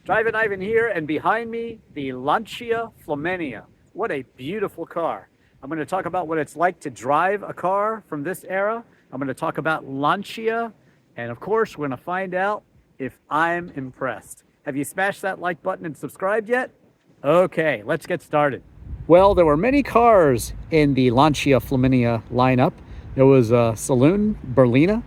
Drivin Ivan here, and behind me, the Lancia Flaminia. What a beautiful car. I'm going to talk about what it's like to drive a car from this era. I'm going to talk about Lancia, and of course, we're going to find out if I'm impressed. Have you smashed that like button and subscribed yet? Okay, let's get started. Well, there were many cars in the Lancia Flaminia lineup. There was a Saloon Berlina,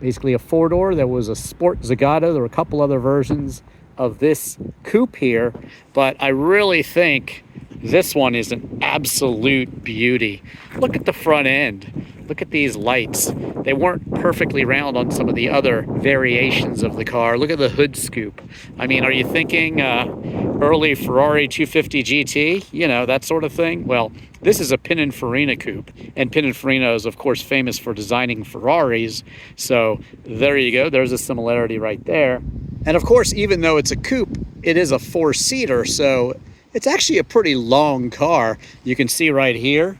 basically a four-door. There was a Sport Zagato. There were a couple other versions of this coupe here, but I really think this one is an absolute beauty. Look at the front end. Look at these lights. They weren't perfectly round on some of the other variations of the car. Look at the hood scoop. I mean, are you thinking early Ferrari 250 GT? You know, that sort of thing? Well, this is a Pininfarina coupe, and Pininfarina is, of course, famous for designing Ferraris. So there you go. There's a similarity right there. And of course, even though it's a coupe, it is a four-seater, so it's actually a pretty long car. You can see right here,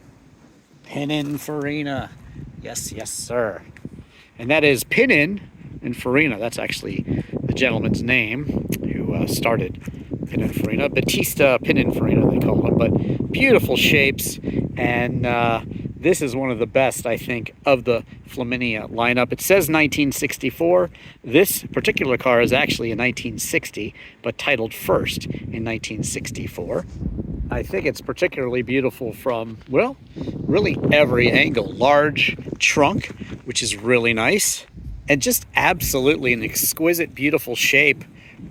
Pininfarina. Yes, yes, sir. And that is Pininfarina. That's actually the gentleman's name who started Pininfarina. Battista Pininfarina, they call him. But beautiful shapes, and this is one of the best, I think, of the Flaminia lineup. It says 1964. This particular car is actually a 1960, but titled first in 1964. I think it's particularly beautiful from, well, really every angle. Large trunk, which is really nice, and just absolutely an exquisite, beautiful shape,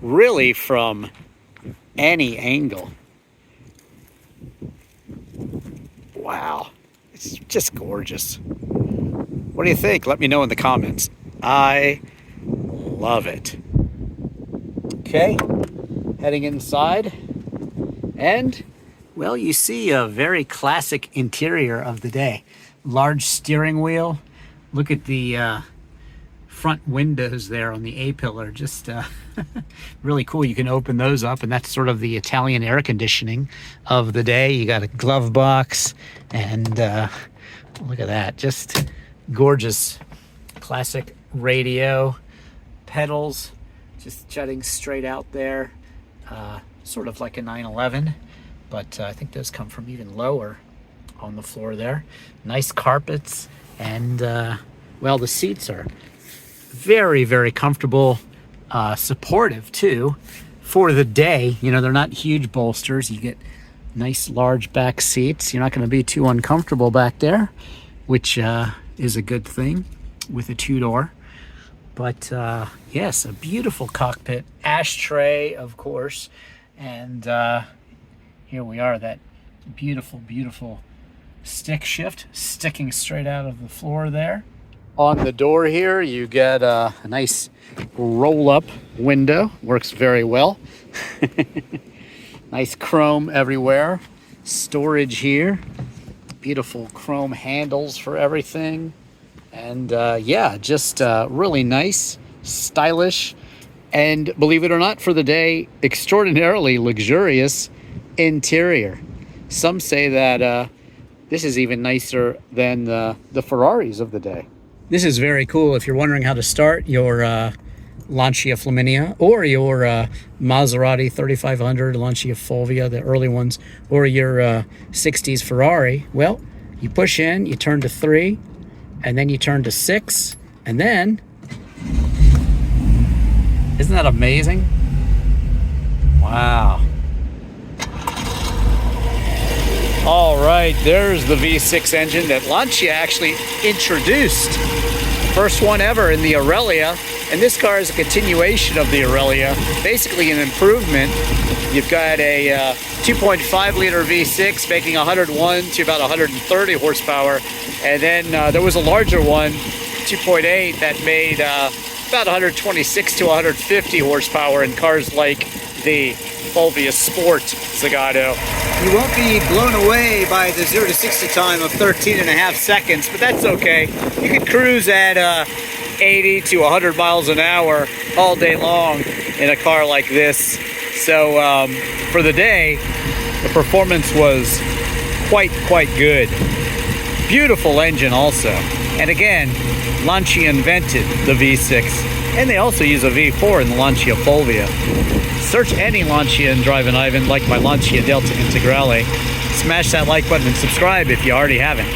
really from any angle. Wow. It's just gorgeous. What do you think? Let me know in the comments. I love it. Okay, heading inside. And, well, you see a very classic interior of the day. Large steering wheel. Look at the front windows there on the A-pillar. Just really cool. You can open those up, and that's sort of the Italian air conditioning of the day. You got a glove box, and look at that. Just gorgeous. Classic radio. Pedals just jutting straight out there. Sort of like a 911, but I think those come from even lower on the floor there. Nice carpets, and well, the seats are very, very comfortable, supportive too for the day. You know, they're not huge bolsters. You get nice large back seats. You're not going to be too uncomfortable back there, which is a good thing with a two-door. But yes, a beautiful cockpit. Ashtray, of course. And here we are, that beautiful, beautiful stick shift sticking straight out of the floor there. On the door here, you get a nice roll-up window. Works very well. Nice chrome everywhere. Storage here. Beautiful chrome handles for everything. And yeah, just really nice, stylish, and believe it or not, for the day, extraordinarily luxurious interior. Some say that this is even nicer than the Ferraris of the day. This is very cool if you're wondering how to start your Lancia Flaminia, or your Maserati 3500, Lancia Fulvia, the early ones, or your 60s Ferrari. Well, you push in, you turn to 3, and then you turn to 6, and then, isn't that amazing? Wow. All right, there's the V6 engine that Lancia actually introduced. First one ever in the Aurelia, and this car is a continuation of the Aurelia, basically an improvement. You've got a 2.5 liter V6 making 101 to about 130 horsepower, and then there was a larger one, 2.8, that made about 126 to 150 horsepower in cars like the Fulvia Sport Zagato. You won't be blown away by the 0 to 60 time of 13.5 seconds, but that's okay. You can cruise at 80 to 100 miles an hour all day long in a car like this. So for the day, the performance was quite good. Beautiful engine also. And again, Lancia invented the V6. And they also use a V4 in the Lancia Fulvia. Search any Lancia in Drivin Ivan, like my Lancia Delta Integrale. Smash that like button and subscribe if you already haven't.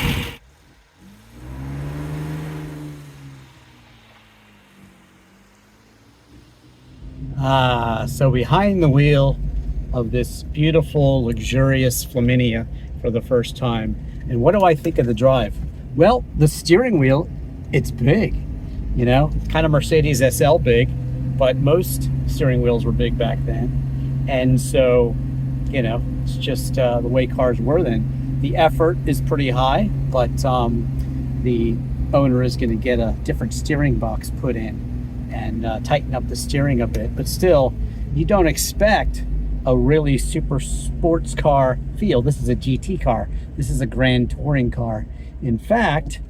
So behind the wheel of this beautiful, luxurious Flaminia for the first time. And what do I think of the drive? Well, the steering wheel, it's big, you know, kind of Mercedes SL big, but most steering wheels were big back then. And so, you know, it's just the way cars were then. The effort is pretty high, but the owner is going to get a different steering box put in and tighten up the steering a bit. But still, you don't expect a really super sports car feel. This is a GT car. This is a grand touring car. In fact,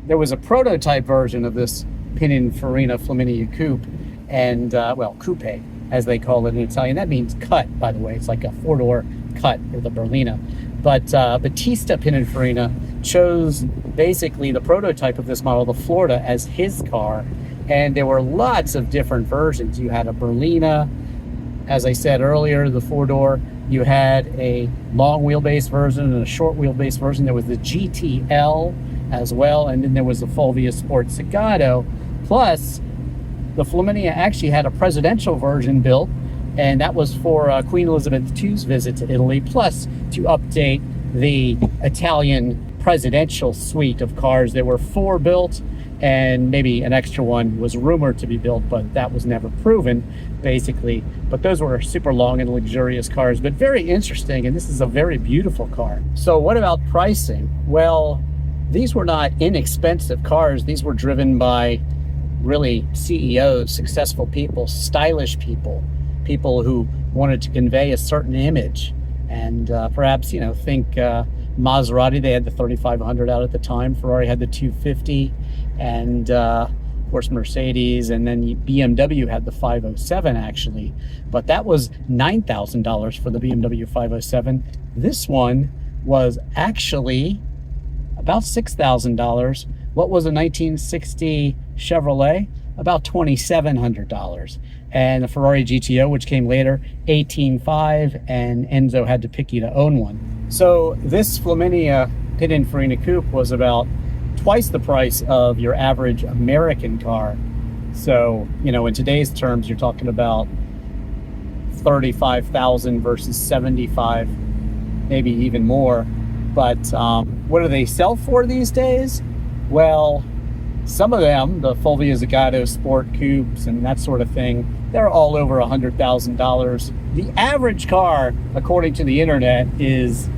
there was a prototype version of this Pininfarina Flaminia Coupe, and well, Coupe as they call it in Italian. That means cut, by the way. It's like a four-door cut, or the Berlina. But Battista Pininfarina chose basically the prototype of this model, the Florida, as his car. And there were lots of different versions. You had a Berlina, as I said earlier, the four-door. You had a long wheelbase version and a short wheelbase version. There was the GTL as well, and then there was the Fulvia Sport Zagato. Plus, the Flaminia actually had a presidential version built, and that was for Queen Elizabeth II's visit to Italy, plus to update the Italian presidential suite of cars. There were 4 built, and maybe an extra one was rumored to be built, but that was never proven, basically. But those were super long and luxurious cars, but very interesting, and this is a very beautiful car. So what about pricing? Well, these were not inexpensive cars. These were driven by really CEOs, successful people, stylish people, people who wanted to convey a certain image. And perhaps, you know, think Maserati, they had the 3500 out at the time. Ferrari had the 250, and of course Mercedes, and then BMW had the 507 actually. But that was $9,000 for the BMW 507. This one was actually about $6,000. What was a 1960 Chevrolet? About $2,700. And the Ferrari GTO, which came later, $18,500, and Enzo had to pick you to own one. So this Flaminia Pininfarina Coupe was about twice the price of your average American car. So, you know, in today's terms, you're talking about $35,000 versus $75,000, maybe even more. But what do they sell for these days? Well, some of them, the Fulvia Zagato Sport Coupes and that sort of thing, they're all over $100,000. The average car, according to the internet, is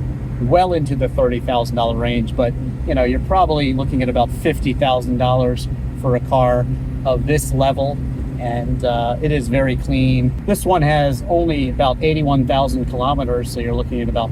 well into the $30,000 range, but you know, you're probably looking at about $50,000 for a car of this level, and it is very clean. This one has only about 81,000 kilometers, so you're looking at about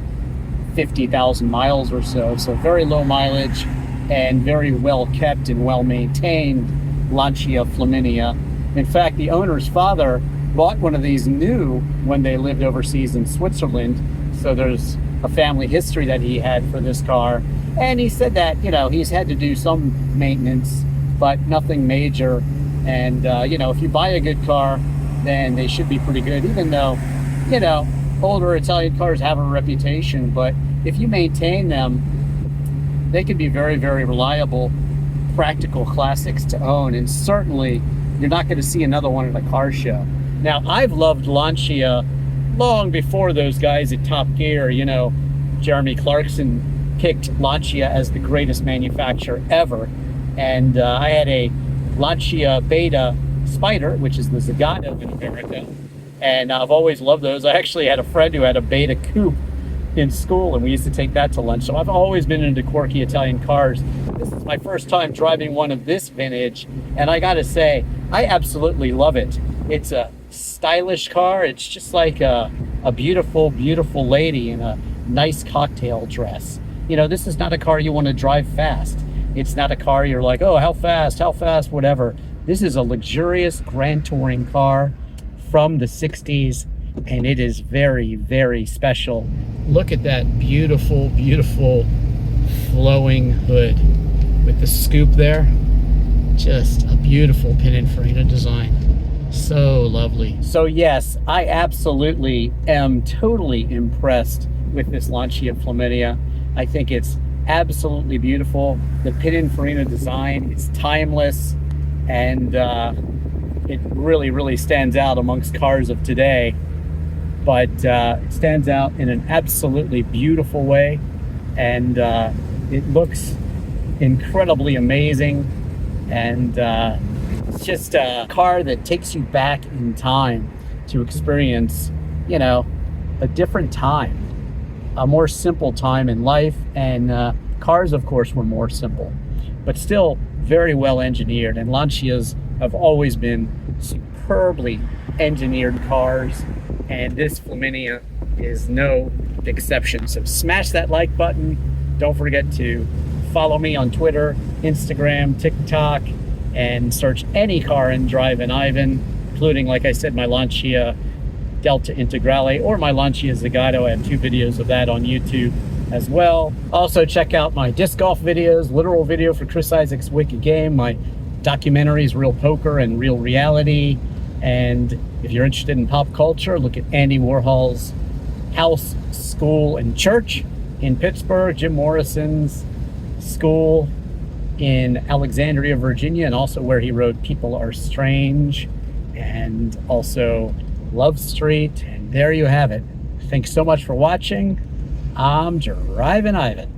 50,000 miles or so, so very low mileage and very well kept and well maintained Lancia Flaminia. In fact, the owner's father bought one of these new when they lived overseas in Switzerland, so there's a family history that he had for this car. And he said that, you know, he's had to do some maintenance, but nothing major. And you know, if you buy a good car, then they should be pretty good, even though, you know, older Italian cars have a reputation, but if you maintain them, they can be very, very reliable, practical classics to own. And certainly you're not going to see another one at a car show. Now, I've loved Lancia long before those guys at Top Gear. You know, Jeremy Clarkson picked Lancia as the greatest manufacturer ever. And I had a Lancia Beta Spider, which is the Zagato in America. And I've always loved those. I actually had a friend who had a Beta Coupe in school, and we used to take that to lunch. So I've always been into quirky Italian cars. This is my first time driving one of this vintage, and I gotta say, I absolutely love it. It's a stylish car. It's just like a beautiful, beautiful lady in a nice cocktail dress. You know, this is not a car you want to drive fast. It's not a car you're like, oh, how fast, whatever. This is a luxurious grand touring car from the 60s, and it is very, very special. Look at that beautiful, beautiful flowing hood with the scoop there. Just a beautiful Pininfarina design. So lovely. So yes, I absolutely am totally impressed with this Lancia Flaminia. I think it's absolutely beautiful. The Pininfarina design is timeless, and it really, really stands out amongst cars of today. But it stands out in an absolutely beautiful way, and it looks incredibly amazing, and it's just a car that takes you back in time to experience, you know, a different time, a more simple time in life. And cars, of course, were more simple, but still very well engineered. And Lancias have always been superbly engineered cars, and this Flaminia is no exception. So smash that like button. Don't forget to follow me on Twitter, Instagram, TikTok, and search any car in Drivin Ivan, including, like I said, my Lancia Delta Integrale or my Lancia Zagato. I have 2 videos of that on YouTube as well. Also check out my disc golf videos, literal video for Chris Isaac's Wicked Game, my documentaries, Real Poker and Real Reality. And if you're interested in pop culture, look at Andy Warhol's House, School, and Church in Pittsburgh, Jim Morrison's School in Alexandria, Virginia, and also where he wrote People Are Strange, and also Love Street. And there you have it. Thanks so much for watching. I'm Drivin Ivan.